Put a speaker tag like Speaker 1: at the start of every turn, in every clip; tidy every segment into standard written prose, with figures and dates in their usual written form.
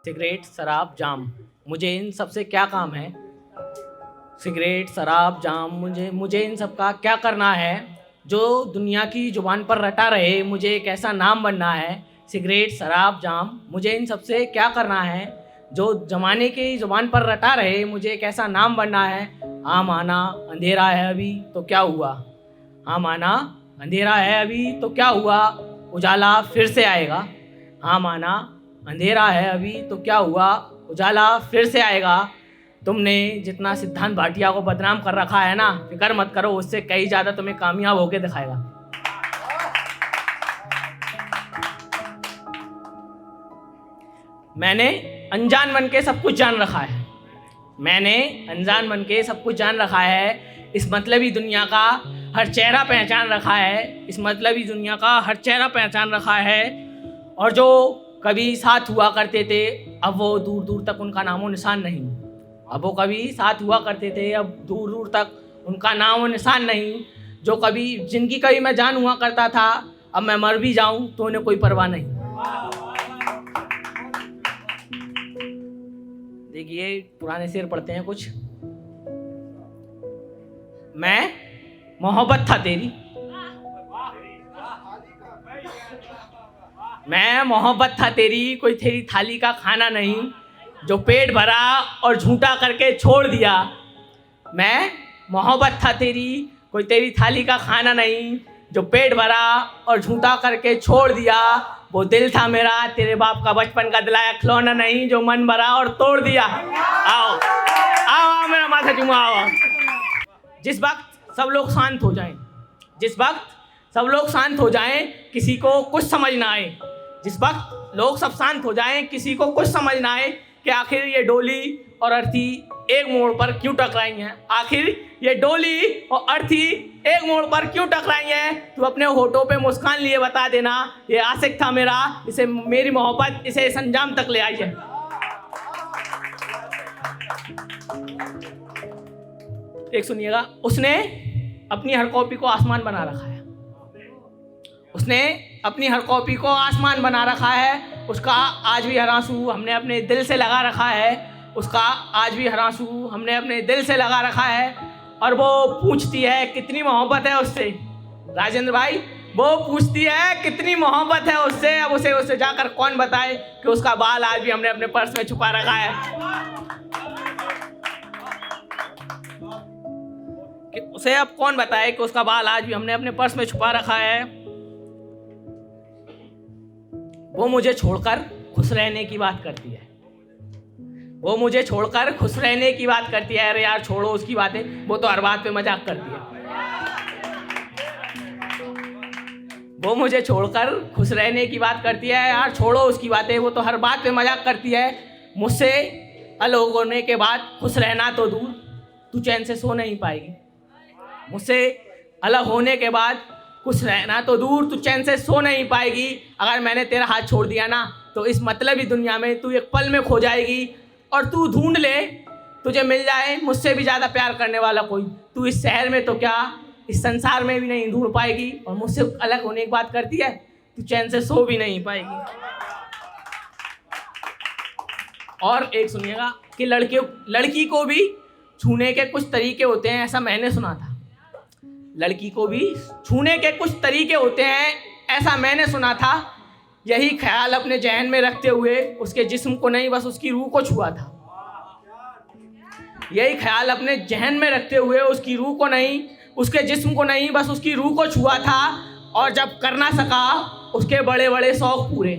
Speaker 1: Cigarette, शराब, जाम, मुझे इन सब से क्या काम है? सिगरेट, शराब, जाम, मुझे इन सब का क्या करना है? जो दुनिया की ज़ुबान पर रटा रहे, मुझे एक ऐसा नाम बनना है। सिगरेट, शराब, जाम, मुझे इन सब से क्या करना है? जो ज़माने की ज़ुबान पर रटा रहे, मुझे एक ऐसा नाम बनना है। हाँ माना, अंधेरा है अभी तो क्या हुआ? हाँ माना, अंधेरा है अभी तो क्या हुआ? उजाला फिर से आएगा। हाँ माना, अंधेरा है अभी तो क्या हुआ? उजाला फिर से आएगा। तुमने जितना सिद्धांत भाटिया को बदनाम कर रखा है ना, फिक्र मत करो, उससे कई ज़्यादा तुम्हें कामयाब होके दिखाएगा। मैंने अनजान बन के सब कुछ जान रखा है। मैंने अनजान बन के सब कुछ जान रखा है। इस मतलबी दुनिया का हर चेहरा पहचान रखा है। इस मतलबी दुनिया का हर चेहरा पहचान रखा है। और जो कभी साथ हुआ करते थे, अब वो दूर दूर तक उनका नामो निशान नहीं। अब वो कभी साथ हुआ करते थे, अब दूर दूर तक उनका नामो निशान नहीं। जो कभी जिनकी कभी मैं जान हुआ करता था, अब मैं मर भी जाऊं तो उन्हें कोई परवाह नहीं। देखिए, पुराने शेर पढ़ते हैं कुछ। मैं मोहब्बत था तेरी, मैं मोहब्बत था तेरी, कोई तेरी थाली का खाना नहीं, जो पेट भरा और झूठा करके छोड़ दिया। मैं मोहब्बत था तेरी, कोई तेरी थाली का खाना नहीं, जो पेट भरा और झूठा करके छोड़ दिया। वो दिल था मेरा, तेरे बाप का बचपन का दिलाया खिलौना नहीं, जो मन भरा और तोड़ दिया। आओ आओ आओ मेरा माथा चुमाओ। जिस वक्त सब लोग शांत हो जाएं, जिस वक्त सब लोग शांत हो जाएं, किसी को कुछ समझ ना आए। जिस वक्त लोग सब शांत हो जाएं, किसी को कुछ समझ ना आए कि आखिर ये डोली और अर्थी एक मोड़ पर क्यों टकराई हैं। आखिर ये डोली और अर्थी एक मोड़ पर क्यों टकराई हैं। तू अपने होठों पे मुस्कान लिए बता देना, ये आशिक था मेरा, इसे मेरी मोहब्बत इसे इस अंजाम तक ले आई है। एक सुनिएगा, उसने अपनी हर कॉपी को आसमान बना रखा है। उसने अपनी हर कॉपी को आसमान बना रखा है। उसका आज भी हर आंसू हमने अपने दिल से लगा रखा है। उसका आज भी हर आंसू हमने अपने दिल से लगा रखा है। और वो पूछती है कितनी मोहब्बत है उससे। राजेंद्र भाई, वो पूछती है कितनी मोहब्बत है उससे। अब उसे जाकर कौन बताए कि उसका बाल आज भी हमने अपने पर्स में छुपा रखा है। कि उसे अब कौन बताए कि उसका बाल आज भी हमने अपने पर्स में छुपा रखा है। वो मुझे छोड़कर खुश रहने की बात करती है। वो मुझे छोड़कर खुश रहने की बात करती है। अरे यार छोड़ो उसकी बातें, वो तो हर बात पे मजाक करती है। वो मुझे छोड़कर खुश रहने की बात करती है। यार छोड़ो उसकी बातें, वो तो हर बात पे मजाक करती है। मुझसे अलग होने के बाद खुश रहना तो दूर, तू चैन से सो नहीं पाएगी। मुझसे अलग होने के बाद खुश रहना तो दूर, तू चैन से सो नहीं पाएगी। अगर मैंने तेरा हाथ छोड़ दिया ना, तो इस मतलबी दुनिया में तू एक पल में खो जाएगी। और तू ढूंढ ले, तुझे मिल जाए मुझसे भी ज़्यादा प्यार करने वाला कोई। तू इस शहर में तो क्या, इस संसार में भी नहीं ढूंढ पाएगी। और मुझसे अलग होने की बात करती है, तू चैन से सो भी नहीं पाएगी। और एक सुनिएगा कि लड़की को भी छूने के कुछ तरीके होते हैं, ऐसा मैंने सुना था। लड़की को भी छूने के कुछ तरीके होते हैं, ऐसा मैंने सुना था। यही ख्याल अपने जहन में रखते हुए उसके जिस्म को नहीं, बस उसकी रूह को छुआ था। यही ख्याल अपने जहन में रखते हुए उसकी रूह को नहीं, उसके जिस्म को नहीं, बस उसकी रूह को छुआ था। और जब कर ना सका उसके बड़े बड़े शौक पूरे।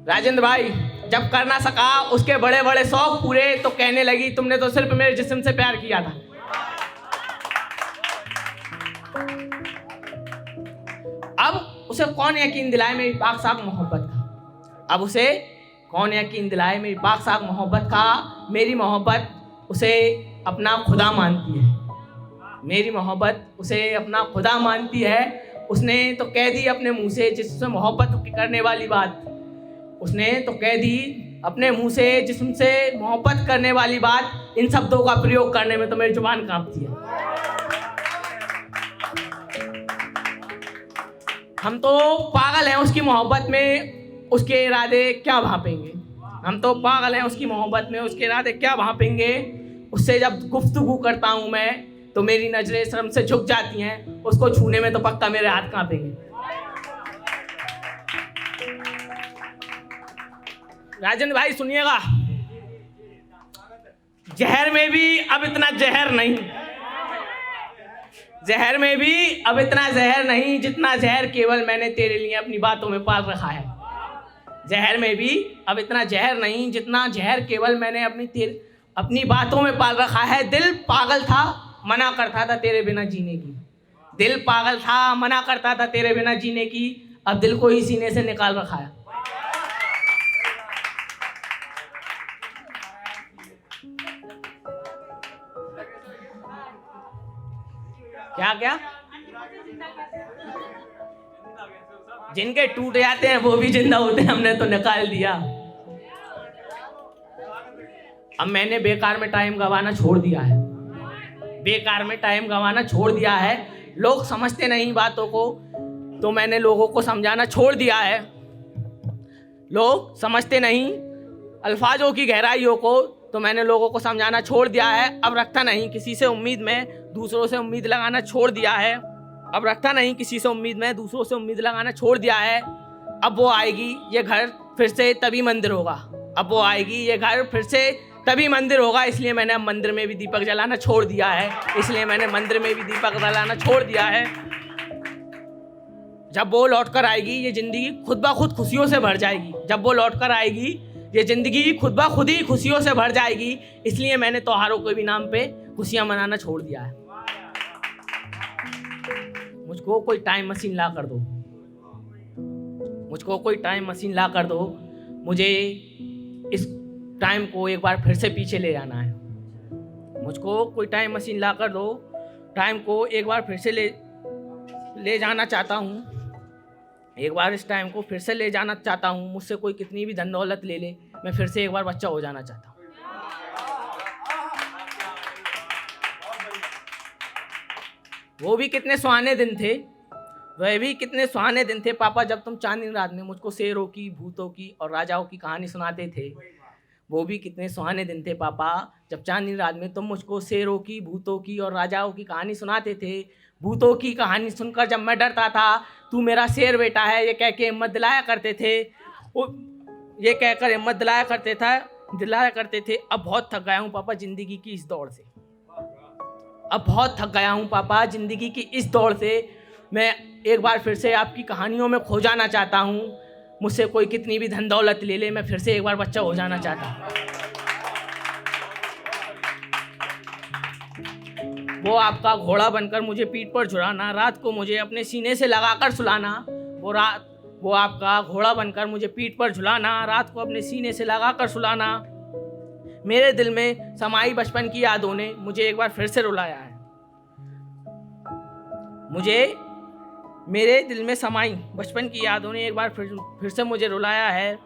Speaker 1: राजेंद्र भाई, जब कर ना सका उसके बड़े बड़े शौक पूरे, तो कहने लगी तुमने तो सिर्फ मेरे जिस्म से प्यार किया था। अब उसे कौन यकीन दिलाए मेरी पाक साफ मोहब्बत का। अब उसे कौन यकीन दिलाए मेरी पाक साफ मोहब्बत का। मेरी मोहब्बत उसे अपना खुदा मानती है। मेरी मोहब्बत उसे अपना खुदा मानती है। उसने तो कह दी अपने मुंह से जिससे मोहब्बत करने वाली बात। उसने तो कह दी अपने मुंह से जिससे मोहब्बत करने वाली बात। इन शब्दों का प्रयोग करने में तो मेरी जुबान कांपती है। हम तो पागल हैं उसकी मोहब्बत में, उसके इरादे क्या भापेंगे। हम तो पागल हैं उसकी मोहब्बत में, उसके इरादे क्या भापेंगे। उससे जब गुफ्तगू करता हूँ मैं तो मेरी नजरें शर्म से झुक जाती हैं, उसको छूने में तो पक्का मेरे हाथ कांपेंगे। राजन भाई सुनिएगा, जहर में भी अब इतना जहर नहीं, जहर में भी अब इतना जहर नहीं जितना जहर केवल मैंने तेरे लिए अपनी बातों में पाल रखा है। जहर में भी अब इतना जहर नहीं जितना जहर केवल मैंने अपनी बातों में पाल रखा है। दिल पागल था, मना करता था तेरे बिना जीने की। दिल पागल था, मना करता था तेरे बिना जीने की। अब दिल को ही सीने से निकाल रखा है। क्या क्या जिनके टूट जाते हैं वो भी जिंदा होते हैं, हमने तो निकाल दिया। अब मैंने बेकार में टाइम गंवाना छोड़ दिया है, बेकार में टाइम गंवाना छोड़ दिया है। लोग समझते नहीं बातों को, तो मैंने लोगों को समझाना छोड़ दिया है। लोग समझते नहीं अल्फाजों की गहराइयों को, तो मैंने लोगों को समझाना छोड़ दिया है। अब रखता नहीं किसी से उम्मीद, में दूसरों से उम्मीद लगाना छोड़ दिया है। अब रखता नहीं किसी से उम्मीद, में दूसरों से उम्मीद लगाना छोड़ दिया है। अब वो आएगी ये घर फिर से तभी मंदिर होगा। अब वो आएगी ये घर फिर से तभी मंदिर होगा। इसलिए मैंने अब मंदिर में भी दीपक जलाना छोड़ दिया है। इसलिए मैंने मंदिर में भी दीपक जलाना छोड़ दिया है। जब वो लौट कर आएगी ये जिंदगी खुद ब खुद खुशियों से भर जाएगी। जब वो लौट कर आएगी ये जिंदगी खुद ब खुद ही खुशियों से भर जाएगी। इसलिए मैंने त्योहारों के भी नाम पे खुशियां मनाना छोड़ दिया है। मुझको कोई टाइम मशीन ला कर दो, मुझको कोई टाइम मशीन ला कर दो। मुझे इस टाइम को एक बार फिर से पीछे ले जाना है। मुझको कोई टाइम मशीन ला कर दो, टाइम को एक बार फिर से ले जाना चाहता हूँ। एक बार इस टाइम को फिर से ले जाना चाहता हूँ। मुझसे कोई कितनी भी धन दौलत ले ले, मैं फिर से एक बार बच्चा हो जाना चाहता हूँ। वो भी कितने सुहाने दिन थे, वह भी कितने सुहाने दिन थे पापा, जब तुम चांदनी रात में मुझको शेरों की, भूतों की और राजाओं की कहानी सुनाते थे। वो भी कितने सुहाने दिन थे पापा, जब चांदनी रात में तुम मुझको शेरों की, भूतों की और राजाओं की कहानी सुनाते थे। भूतों की कहानी सुनकर जब मैं डरता था, तू मेरा शेर बेटा है ये कह के हिम्मत दिलाया करते थे। ये कहकर हिम्मत दिलाया करते थे। अब बहुत थक गया हूँ पापा जिंदगी की इस दौड़ से। अब बहुत थक गया हूँ पापा जिंदगी की इस दौड़ से। मैं एक बार फिर से आपकी कहानियों में खो जाना चाहता हूँ। मुझसे कोई कितनी भी धन दौलत ले ले, मैं फिर से एक बार बच्चा हो जाना चाहता हूँ। वो आपका घोड़ा बनकर मुझे पीठ पर झुलाना, रात को मुझे अपने सीने से लगाकर सुलाना। वो आपका घोड़ा बनकर मुझे पीठ पर झुलाना, रात को अपने सीने से लगाकर सुलाना। मेरे दिल में समाई बचपन की यादों ने मुझे एक बार फिर से रुलाया है। मेरे दिल में समाई बचपन की यादों ने एक बार फिर से मुझे रुलाया है।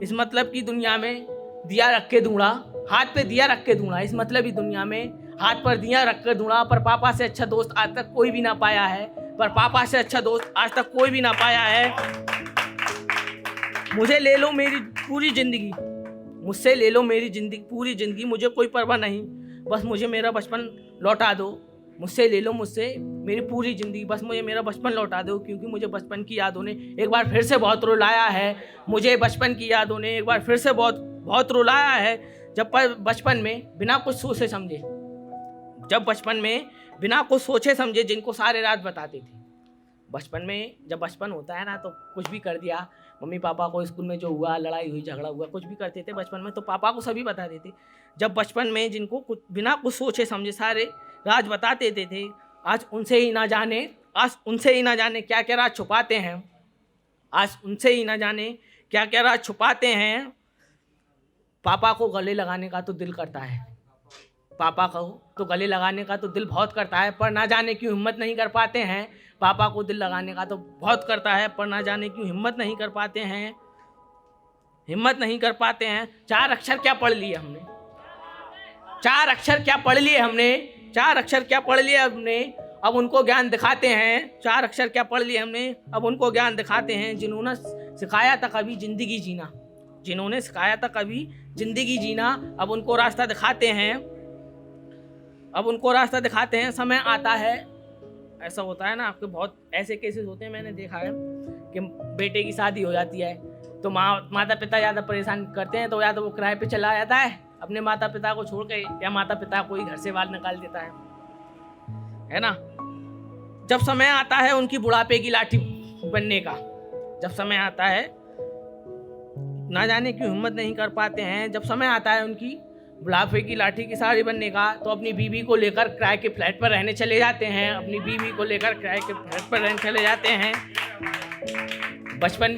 Speaker 1: इस मतलब की दुनिया में दिया रख के ढूंढा, हाथ पे दिया रख के ढूंढा। इस मतलब की दुनिया में हाथ पर दिया रख कर ढूंढा, पर पापा से अच्छा दोस्त आज तक कोई भी ना पाया है। पर पापा से अच्छा दोस्त आज तक कोई भी ना पाया है। मुझे ले लो मेरी पूरी जिंदगी, मुझसे ले लो मेरी पूरी जिंदगी, मुझे कोई परवाह नहीं, बस मुझे मेरा बचपन लौटा दो। मुझसे ले लो मुझसे मेरी पूरी ज़िंदगी, बस मुझे मेरा बचपन लौटा दो, क्योंकि मुझे बचपन की यादों ने एक बार फिर से बहुत रुलाया है। मुझे बचपन की यादों ने एक बार फिर से बहुत रुलाया है। जब बचपन में बिना कुछ सोचे समझे जिनको सारे रात बताते थे। बचपन में जब बचपन होता है ना, तो कुछ भी कर दिया, मम्मी पापा को स्कूल में जो हुआ, लड़ाई हुई, झगड़ा हुआ, कुछ भी करते थे बचपन में, तो पापा को सभी बता देते। जब बचपन में जिनको कुछ बिना कुछ सोचे समझे सारे राज बता देते थे, आज उनसे ही ना जाने क्या क्या राज छुपाते हैं। आज उनसे ही ना जाने क्या क्या राज छुपाते हैं। पापा को गले लगाने का तो दिल करता है, पापा को तो गले लगाने का तो दिल बहुत करता है, पर ना जाने क्यों हिम्मत नहीं कर पाते हैं। पापा को दिल लगाने का तो बहुत करता है, पर ना जाने क्यों हिम्मत नहीं कर पाते हैं। 4 अक्षर क्या पढ़ लिए हमने, 4 अक्षर क्या पढ़ लिए हमने, अब उनको ज्ञान दिखाते हैं। 4 अक्षर क्या पढ़ लिए हमने, अब उनको ज्ञान दिखाते हैं। जिन्होंने सिखाया था कभी जिंदगी जीना, जिन्होंने सिखाया था कभी जिंदगी जीना, अब उनको रास्ता दिखाते हैं, अब उनको रास्ता दिखाते हैं। समय आता है, ऐसा होता है ना, आपके बहुत ऐसे केसेस होते हैं, मैंने देखा है कि बेटे की शादी हो जाती है तो माता पिता ज़्यादा परेशान करते हैं, तो या तो वो किराए पे चला जाता है अपने माता पिता को छोड़ के, या माता पिता को ही घर से बाहर निकाल देता है ना। जब समय आता है उनकी बुढ़ापे की लाठी बनने का, जब समय आता है, ना जाने क्यों हिम्मत नहीं कर पाते हैं, जब समय आता है उनकी बुढ़ापे की लाठी की सहारी बनने का, तो अपनी बीवी को लेकर किराए के फ्लैट पर रहने चले जाते हैं, अपनी बीवी को लेकर किराए के फ्लैट पर रहने चले जाते हैं। बचपन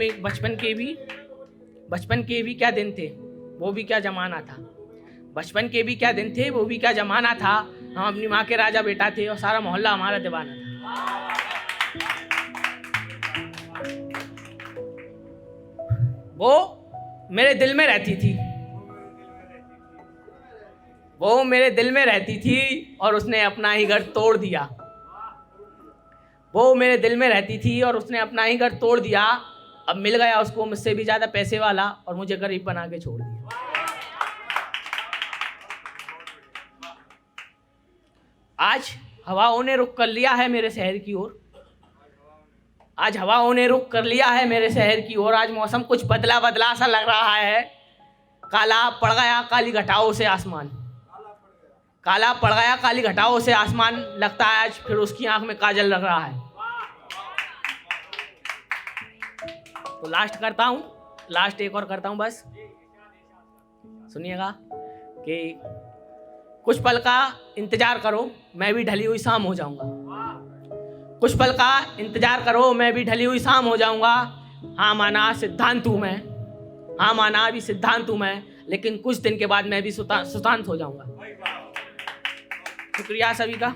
Speaker 1: के भी क्या दिन थे, वो भी क्या जमाना था। बचपन के भी क्या दिन थे, वो भी क्या जमाना था। हम अपनी माँ के राजा बेटा थे और सारा मोहल्ला हमारा दीवाना था। वो मेरे दिल में रहती थी, वो मेरे दिल में रहती थी और उसने अपना ही घर तोड़ दिया। वो मेरे दिल में रहती थी और उसने अपना ही घर तोड़ दिया। अब मिल गया उसको मुझसे भी ज़्यादा पैसे वाला और मुझे गरीब बना के छोड़ दिया। आज हवाओं ने रुख कर लिया है मेरे शहर की ओर, आज हवाओं ने रुख कर लिया है मेरे शहर की ओर। आज मौसम कुछ बदला बदला सा लग रहा है। काला पड़ गया काली घटाओं से आसमान, काला पड़ गया काली घटाओं से आसमान। लगता है आज फिर उसकी आंख में काजल लग रहा है। तो लास्ट करता हूँ, लास्ट एक और करता हूँ बस, सुनिएगा कि कुछ पल का इंतजार करो, मैं भी ढली हुई शाम हो जाऊंगा। कुछ पल का इंतजार करो, मैं भी ढली हुई शाम हो जाऊंगा। हाँ माना सिद्धांत हूँ मैं, हाँ माना भी सिद्धांत हूँ मैं, लेकिन कुछ दिन के बाद मैं भी सुशांत हो जाऊंगा। शुक्रिया सभी का।